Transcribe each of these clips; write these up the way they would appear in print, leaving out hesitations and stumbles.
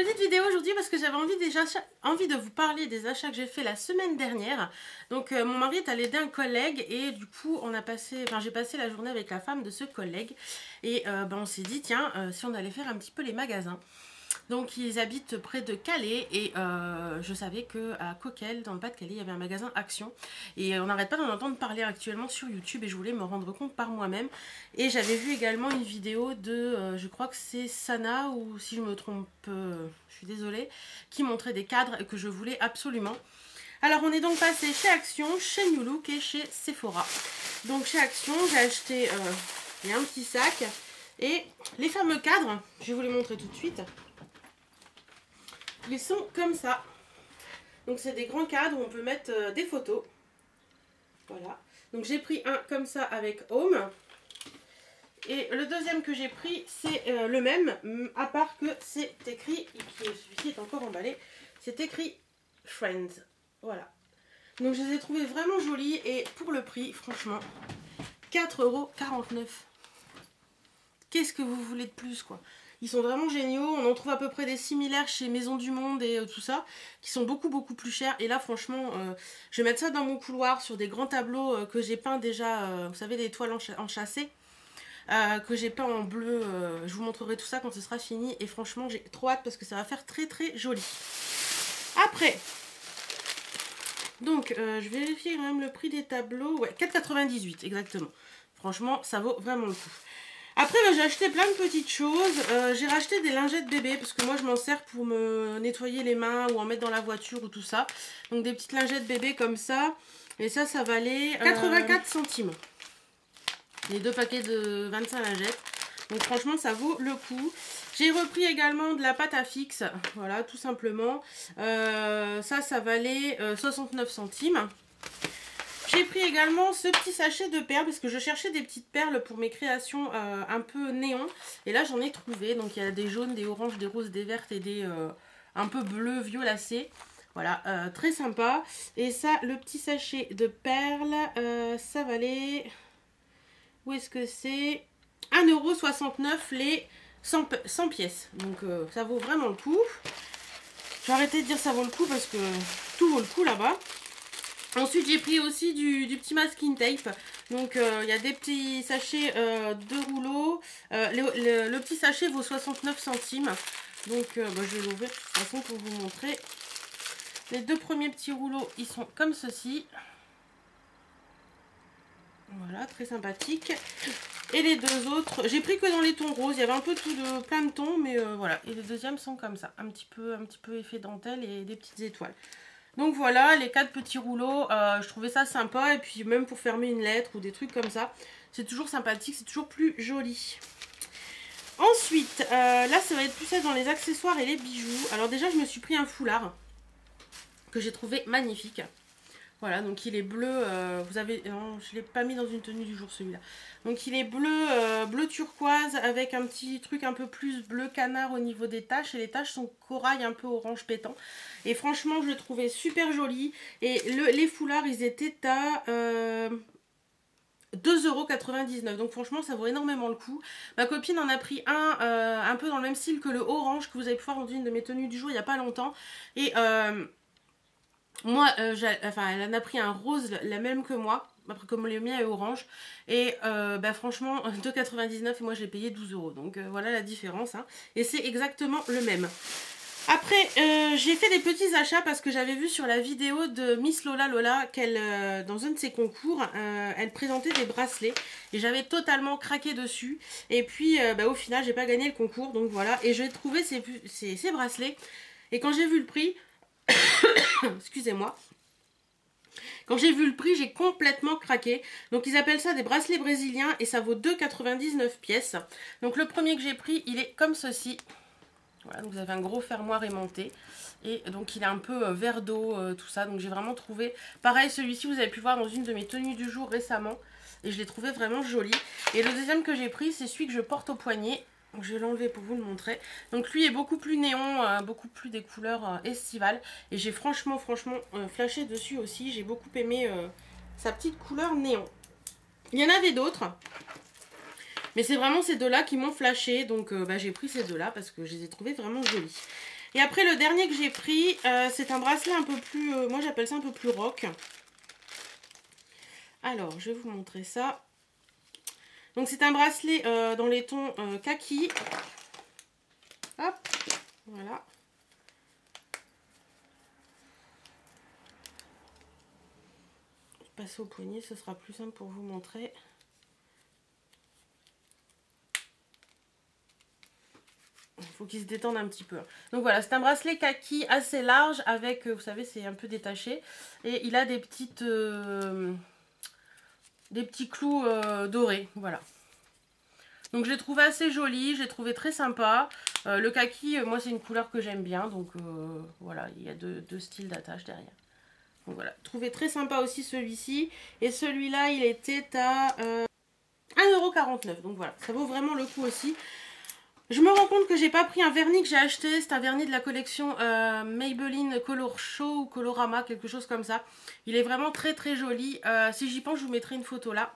petite vidéo aujourd'hui parce que j'avais envie de vous parler des achats que j'ai fait la semaine dernière. Donc mon mari est allé aider un collègue et du coup j'ai passé la journée avec la femme de ce collègue et on s'est dit tiens si on allait faire un petit peu les magasins. Donc ils habitent près de Calais et je savais qu'à Coquelles, dans le Pas-de-Calais, il y avait un magasin Action. Et on n'arrête pas d'en entendre parler actuellement sur YouTube et je voulais me rendre compte par moi-même. Et j'avais vu également une vidéo de, je crois que c'est Sana, ou si je me trompe, je suis désolée, qui montrait des cadres que je voulais absolument. Alors on est donc passé chez Action, chez New Look et chez Sephora. Donc chez Action, j'ai acheté un petit sac et les fameux cadres, je vais vous les montrer tout de suite. Ils sont comme ça. Donc c'est des grands cadres où on peut mettre des photos. Voilà. Donc j'ai pris un comme ça avec Home. Et le deuxième que j'ai pris, c'est le même, à part que c'est écrit, celui-ci est encore emballé, c'est écrit Friends. Voilà. Donc je les ai trouvés vraiment jolis et pour le prix, franchement, 4,49 €. Qu'est-ce que vous voulez de plus, quoi? Ils sont vraiment géniaux, on en trouve à peu près des similaires chez Maison du Monde et tout ça, qui sont beaucoup plus chers. Et là franchement, je vais mettre ça dans mon couloir sur des grands tableaux que j'ai peints déjà, vous savez, des toiles enchâssées, que j'ai peint en bleu. Je vous montrerai tout ça quand ce sera fini. Et franchement, j'ai trop hâte parce que ça va faire très joli. Après, donc je vais vérifier quand même le prix des tableaux. Ouais, 4,98 exactement. Franchement, ça vaut vraiment le coup. Après, j'ai acheté plein de petites choses. J'ai racheté des lingettes bébé parce que moi, je m'en sers pour me nettoyer les mains ou en mettre dans la voiture ou tout ça. Donc, des petites lingettes bébé comme ça. Et ça valait 84 centimes. Les deux paquets de 25 lingettes. Donc, franchement, ça vaut le coup. J'ai repris également de la pâte à fixe. Voilà, tout simplement. Ça valait 69 centimes. J'ai pris également ce petit sachet de perles parce que je cherchais des petites perles pour mes créations un peu néon. Et là j'en ai trouvé. Donc il y a des jaunes, des oranges, des roses, des vertes et des un peu bleus violacés. Voilà, très sympa. Et ça, le petit sachet de perles, ça valait... Où est-ce que c'est? 1,69 € les 100 pièces. Donc ça vaut vraiment le coup. Je vais arrêter de dire ça vaut le coup parce que tout vaut le coup là-bas. Ensuite, j'ai pris aussi du petit masking tape. Donc, il y a des petits sachets de rouleaux. Le petit sachet vaut 69 centimes. Donc, je vais l'ouvrir de toute façon pour vous montrer. Les deux premiers petits rouleaux, ils sont comme ceci. Voilà, très sympathique. Et les deux autres, j'ai pris que dans les tons roses. Il y avait un peu plein de tons, mais voilà. Et les deuxièmes sont comme ça. Un petit peu effet dentelle et des petites étoiles. Donc voilà, les 4 petits rouleaux, je trouvais ça sympa. Et puis même pour fermer une lettre ou des trucs comme ça, c'est toujours sympathique, c'est toujours plus joli. Ensuite, là ça va être plus dans les accessoires et les bijoux. Alors déjà, je me suis pris un foulard que j'ai trouvé magnifique. Voilà, donc il est bleu, non, je ne l'ai pas mis dans une tenue du jour celui-là. Donc il est bleu turquoise avec un petit truc un peu plus bleu canard au niveau des taches. Et les taches sont corail un peu orange pétant. Et franchement, je le trouvais super joli. Et les foulards, ils étaient à 2,99 €. Donc franchement, ça vaut énormément le coup. Ma copine en a pris un peu dans le même style que le orange que vous avez pu voir dans une de mes tenues du jour il n'y a pas longtemps. Et... moi, elle en a pris un rose, la même que moi, après comme le mien est orange. Et franchement, 2,99 € et moi j'ai payé 12 €. Donc voilà la différence. Hein. Et c'est exactement le même. Après, j'ai fait des petits achats parce que j'avais vu sur la vidéo de Miss Lola qu'elle, dans un de ses concours, elle présentait des bracelets. Et j'avais totalement craqué dessus. Et puis, au final, j'ai pas gagné le concours. Donc voilà. Et j'ai trouvé ces bracelets. Et quand j'ai vu le prix... Excusez-moi. Quand j'ai vu le prix, j'ai complètement craqué. Donc ils appellent ça des bracelets brésiliens et ça vaut 2,99 € pièce. Donc le premier que j'ai pris, il est comme ceci. Voilà, donc vous avez un gros fermoir aimanté. Et donc il est un peu vert d'eau, tout ça. Donc j'ai vraiment trouvé... Pareil, celui-ci, vous avez pu voir dans une de mes tenues du jour récemment. Et je l'ai trouvé vraiment joli. Et le deuxième que j'ai pris, c'est celui que je porte au poignet. Donc je vais l'enlever pour vous le montrer. Donc lui est beaucoup plus néon, beaucoup plus des couleurs estivales. Et j'ai franchement flashé dessus aussi. J'ai beaucoup aimé sa petite couleur néon. Il y en avait d'autres. Mais c'est vraiment ces deux-là qui m'ont flashé. Donc j'ai pris ces deux-là parce que je les ai trouvés vraiment jolis. Et après le dernier que j'ai pris, c'est un bracelet un peu plus, moi j'appelle ça un peu plus rock. Alors je vais vous montrer ça. Donc c'est un bracelet dans les tons kaki. Hop, voilà. Je vais passer au poignet, ce sera plus simple pour vous montrer. Il faut qu'il se détende un petit peu. Donc voilà, c'est un bracelet kaki assez large avec, vous savez, c'est un peu détaché. Et il a des petits clous dorés, voilà. Donc je l'ai trouvé assez joli, je l'ai trouvé très sympa. Le kaki, moi c'est une couleur que j'aime bien, donc voilà, il y a deux styles d'attache derrière. Donc voilà, trouvé très sympa aussi celui-ci. Et celui-là, il était à 1,49 €. Donc voilà, ça vaut vraiment le coup aussi. Je me rends compte que j'ai pas pris un vernis que j'ai acheté. C'est un vernis de la collection Maybelline Color Show ou Colorama, quelque chose comme ça. Il est vraiment très très joli. Si j'y pense, je vous mettrai une photo là.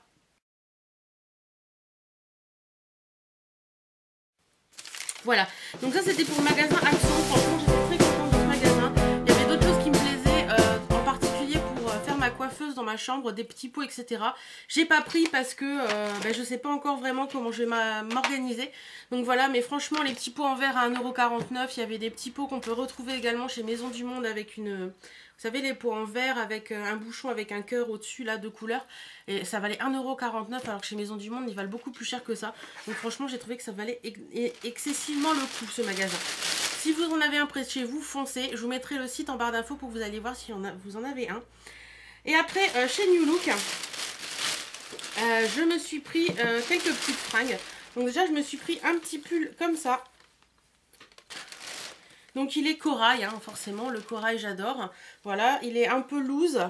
Voilà, donc ça c'était pour le magasin Action. Franchement j'étais très contente de ce magasin. Il y avait d'autres choses qui me plaisaient, en particulier pour faire ma coiffeuse dans ma chambre, des petits pots, etc. J'ai pas pris parce que je sais pas encore vraiment comment je vais m'organiser. Donc voilà, mais franchement les petits pots en verre à 1,49 €. Il y avait des petits pots qu'on peut retrouver également chez Maison du Monde avec une... Vous savez, les pots en verre avec un bouchon avec un cœur au-dessus, là, de couleur. Et ça valait 1,49 € alors que chez Maison du Monde, ils valent beaucoup plus cher que ça. Donc franchement, j'ai trouvé que ça valait excessivement le coup, ce magasin. Si vous en avez un près de chez vous, foncez. Je vous mettrai le site en barre d'infos pour que vous allez voir si vous en avez un. Et après, chez New Look, je me suis pris quelques petites fringues. Donc déjà, je me suis pris un petit pull comme ça. Donc il est corail, hein, forcément, le corail j'adore. Voilà, il est un peu loose.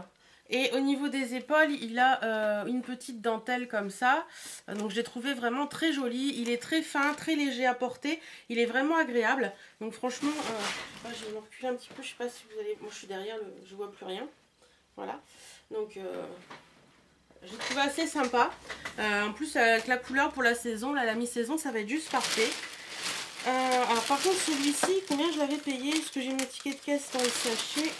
Et au niveau des épaules, il a une petite dentelle comme ça. Donc je l'ai trouvé vraiment très joli. Il est très fin, très léger à porter. Il est vraiment agréable. Donc franchement, je vais me reculer un petit peu. Je sais pas si vous allez... Moi je suis derrière, je vois plus rien. Voilà. Donc j'ai trouvé assez sympa. En plus avec la couleur pour la saison, là, la mi-saison, ça va être juste parfait. Alors par contre celui-ci, combien je l'avais payé? Est-ce que j'ai mon ticket de caisse dans le sachet?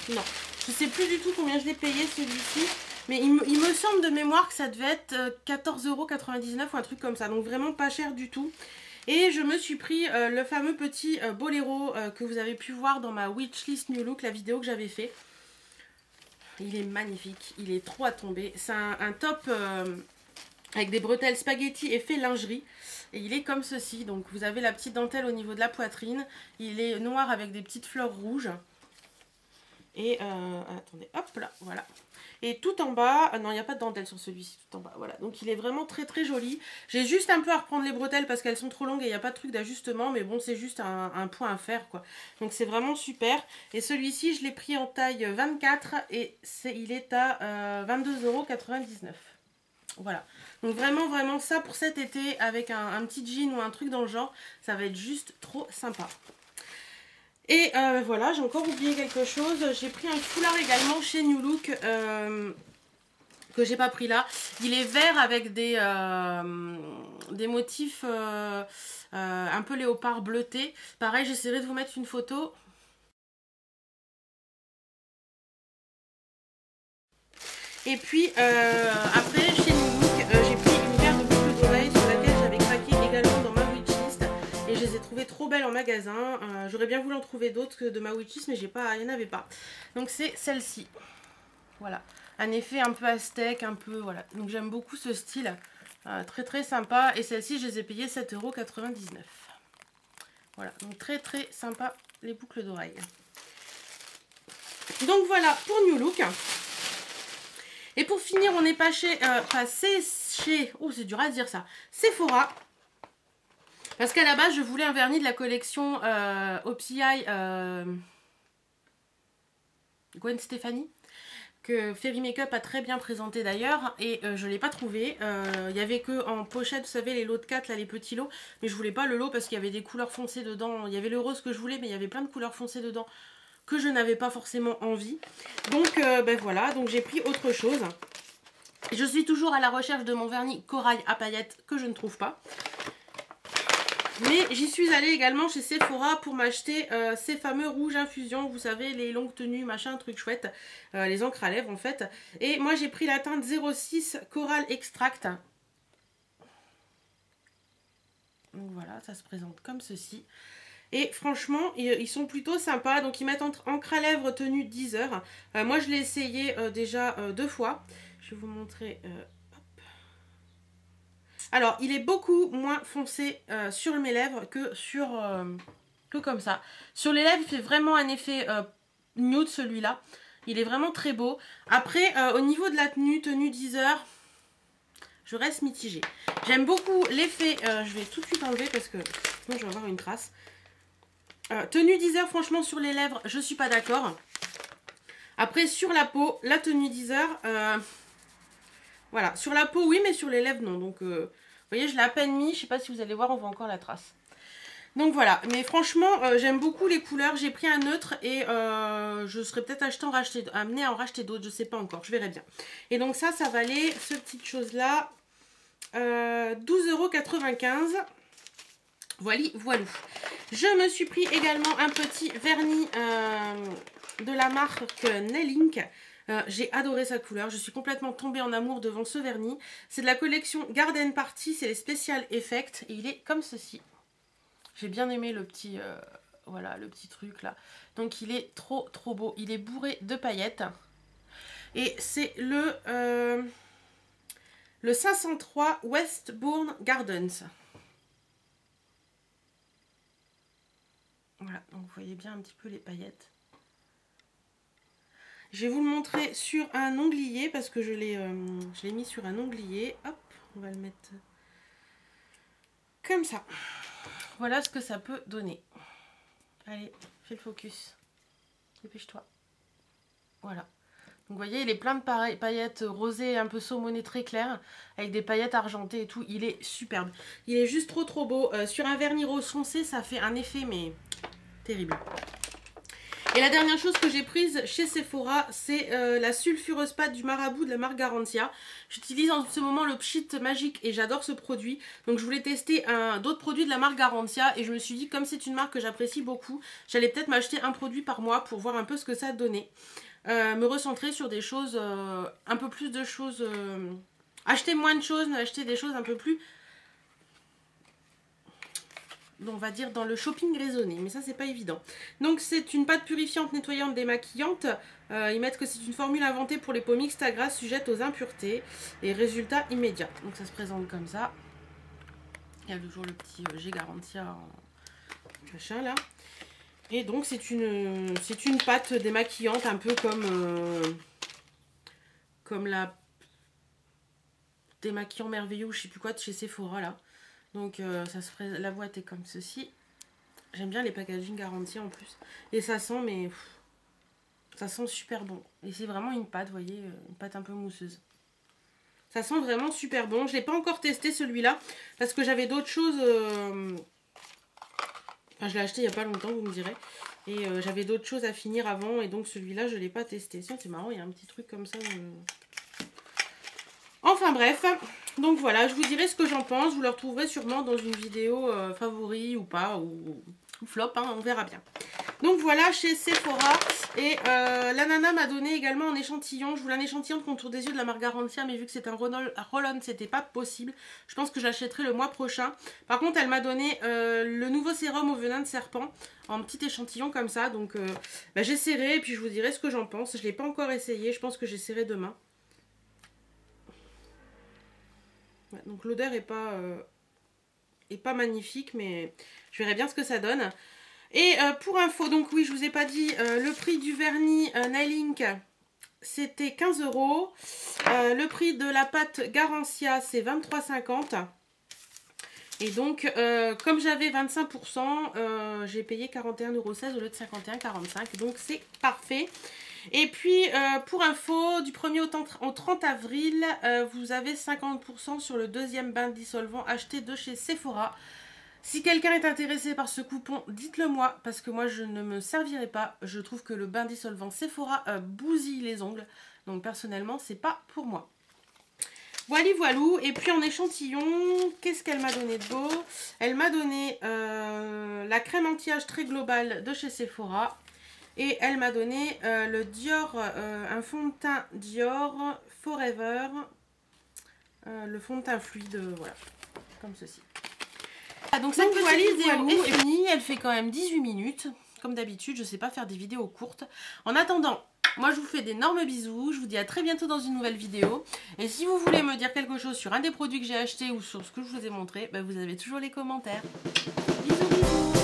Non, je sais plus du tout combien je l'ai payé celui-ci. Mais il me semble de mémoire que ça devait être 14,99 € ou un truc comme ça. Donc vraiment pas cher du tout. Et je me suis pris le fameux petit boléro que vous avez pu voir dans ma wishlist New Look, la vidéo que j'avais fait. Il est magnifique, il est trop à tomber. C'est un top... avec des bretelles spaghetti effet lingerie. Et il est comme ceci. Donc vous avez la petite dentelle au niveau de la poitrine. Il est noir avec des petites fleurs rouges. Et attendez, hop là, voilà. Et tout en bas, non il n'y a pas de dentelle sur celui-ci, tout en bas, voilà. Donc il est vraiment très très joli. J'ai juste un peu à reprendre les bretelles parce qu'elles sont trop longues et il n'y a pas de truc d'ajustement. Mais bon, c'est juste un point à faire, quoi. Donc c'est vraiment super. Et celui-ci, je l'ai pris en taille 24 et il est à 22,99 €. Voilà, donc vraiment ça pour cet été avec un petit jean ou un truc dans le genre, ça va être juste trop sympa. Et voilà, j'ai encore oublié quelque chose, j'ai pris un foulard également chez New Look que j'ai pas pris là. Il est vert avec des motifs un peu léopard bleuté. Pareil, j'essaierai de vous mettre une photo. Et puis après chez New Look, j'ai pris une paire de boucles d'oreilles sur laquelle j'avais craqué également dans ma wishlist. Et je les ai trouvées trop belles en magasin. J'aurais bien voulu en trouver d'autres que de ma wishlist, mais il n'y en avait pas. Donc c'est celle-ci. Voilà. Un effet un peu aztèque, un peu... Voilà. Donc j'aime beaucoup ce style. Très très sympa. Et celle-ci, je les ai payées 7,99 €. Voilà. Donc très très sympa les boucles d'oreilles. Donc voilà pour New Look. Et pour finir, on est passé chez... Oh, c'est dur à dire ça. Sephora. Parce qu'à la base, je voulais un vernis de la collection OPI Gwen Stefani. Que Fairy Makeup a très bien présenté d'ailleurs. Et je ne l'ai pas trouvé. Il n'y avait que en pochette, vous savez, les lots de 4, là, les petits lots. Mais je voulais pas le lot parce qu'il y avait des couleurs foncées dedans. Il y avait le rose que je voulais, mais il y avait plein de couleurs foncées dedans que je n'avais pas forcément envie. Donc voilà, donc j'ai pris autre chose. Je suis toujours à la recherche de mon vernis corail à paillettes que je ne trouve pas. Mais j'y suis allée également chez Sephora pour m'acheter ces fameux rouges infusion. Vous savez, les longues tenues, machin, truc chouette. Les encres à lèvres en fait. Et moi j'ai pris la teinte 06 Coral Extract. Donc voilà, ça se présente comme ceci. Et franchement, ils sont plutôt sympas. Donc ils mettent encre à lèvres tenue 10 heures. Moi je l'ai essayé déjà 2 fois. Je vais vous montrer... Alors, il est beaucoup moins foncé sur mes lèvres que comme ça. Sur les lèvres, il fait vraiment un effet nude celui-là. Il est vraiment très beau. Après, au niveau de la tenue 10 heures, je reste mitigée. J'aime beaucoup l'effet, je vais tout de suite enlever parce que sinon je vais avoir une trace. Tenue 10 heures, franchement, sur les lèvres, je suis pas d'accord. Après, sur la peau, la tenue 10 heures, voilà. Sur la peau, oui, mais sur les lèvres, non. Donc, vous voyez, je l'ai à peine mis. Je sais pas si vous allez voir, on voit encore la trace. Donc, voilà. Mais franchement, j'aime beaucoup les couleurs. J'ai pris un neutre et je serais peut-être amenée à en racheter d'autres. Je sais pas encore. Je verrai bien. Et donc, ça valait, ce petite chose-là, 12,95 €. Voilà, voilou. Je me suis pris également un petit vernis de la marque Nailink. J'ai adoré sa couleur, je suis complètement tombée en amour devant ce vernis. C'est de la collection Garden Party, c'est les Special Effects et il est comme ceci. J'ai bien aimé le petit, voilà, le petit truc là. Donc il est trop beau, il est bourré de paillettes. Et c'est le 503 Westbourne Gardens. Voilà, donc vous voyez bien un petit peu les paillettes. Je vais vous le montrer sur un onglier parce que je l'ai mis sur un onglier. Hop, on va le mettre comme ça. Voilà ce que ça peut donner. Allez, fais le focus. Dépêche-toi. Voilà. Donc vous voyez, il est plein de paillettes rosées, un peu saumonées très claires, avec des paillettes argentées et tout. Il est superbe. Il est juste trop beau. Sur un vernis rose foncé, ça fait un effet, mais terrible. Et la dernière chose que j'ai prise chez Sephora, c'est la sulfureuse pâte du Marabout de la marque Garantia. J'utilise en ce moment le Pchit magique et j'adore ce produit. Donc je voulais tester d'autres produits de la marque Garantia et je me suis dit, comme c'est une marque que j'apprécie beaucoup, j'allais peut-être m'acheter un produit par mois pour voir un peu ce que ça donnait. Me recentrer sur des choses, un peu plus de choses, acheter moins de choses, mais acheter des choses un peu plus... on va dire dans le shopping raisonné, mais ça c'est pas évident. Donc c'est une pâte purifiante, nettoyante, démaquillante. Ils mettent que c'est une formule inventée pour les peaux mixtes à grasse sujettes aux impuretés et résultat immédiat. Donc ça se présente comme ça. Il y a toujours le petit G Garantia en machin là. Et donc c'est une pâte démaquillante un peu comme la démaquillant merveilleux ou je sais plus quoi de chez Sephora là. Donc la boîte est comme ceci. J'aime bien les packaging Garantia en plus. Et ça sent, mais ça sent super bon. Et c'est vraiment une pâte, vous voyez, une pâte un peu mousseuse. Ça sent vraiment super bon. Je ne l'ai pas encore testé celui-là parce que j'avais d'autres choses. Enfin, je l'ai acheté il n'y a pas longtemps, vous me direz. Et j'avais d'autres choses à finir avant. Et donc celui-là, je ne l'ai pas testé. Tiens, c'est marrant, il y a un petit truc comme ça. Enfin bref. Donc voilà, je vous dirai ce que j'en pense. Vous le retrouverez sûrement dans une vidéo favori ou pas, ou flop, hein, on verra bien. Donc voilà, chez Sephora. Et la nana m'a donné également un échantillon. Je voulais un échantillon de contour des yeux de la marque Garantia, mais vu que c'est un roll-on, c'était pas possible. Je pense que je l'achèterai le mois prochain. Par contre, elle m'a donné le nouveau sérum au venin de serpent en petit échantillon comme ça. Donc j'essaierai et puis je vous dirai ce que j'en pense. Je ne l'ai pas encore essayé, je pense que j'essaierai demain. Ouais, donc l'odeur est pas magnifique, mais je verrai bien ce que ça donne. Et pour info, donc oui, je vous ai pas dit, le prix du vernis Nailink, c'était 15 €. Le prix de la pâte Garantia, c'est 23,50 €. Et donc, comme j'avais 25%, j'ai payé 41,16 € au lieu de 51,45 €. Donc c'est parfait. Et puis, pour info, du 1er au 30 avril, vous avez 50% sur le deuxième bain dissolvant acheté de chez Sephora. Si quelqu'un est intéressé par ce coupon, dites-le moi, parce que moi, je ne me servirai pas. Je trouve que le bain dissolvant Sephora bousille les ongles. Donc, personnellement, c'est pas pour moi. Voilà, voilou. Et puis en échantillon, qu'est-ce qu'elle m'a donné de beau? Elle m'a donné la crème anti-âge très globale de chez Sephora. Et elle m'a donné le Dior, un fond de teint Dior Forever. Le fond de teint fluide, voilà, comme ceci. Ah, donc cette petite vidéo est finie, elle fait quand même 18 minutes. Comme d'habitude, je ne sais pas faire des vidéos courtes. En attendant, moi je vous fais d'énormes bisous. Je vous dis à très bientôt dans une nouvelle vidéo. Et si vous voulez me dire quelque chose sur un des produits que j'ai acheté ou sur ce que je vous ai montré, bah, vous avez toujours les commentaires. Bisous bisous.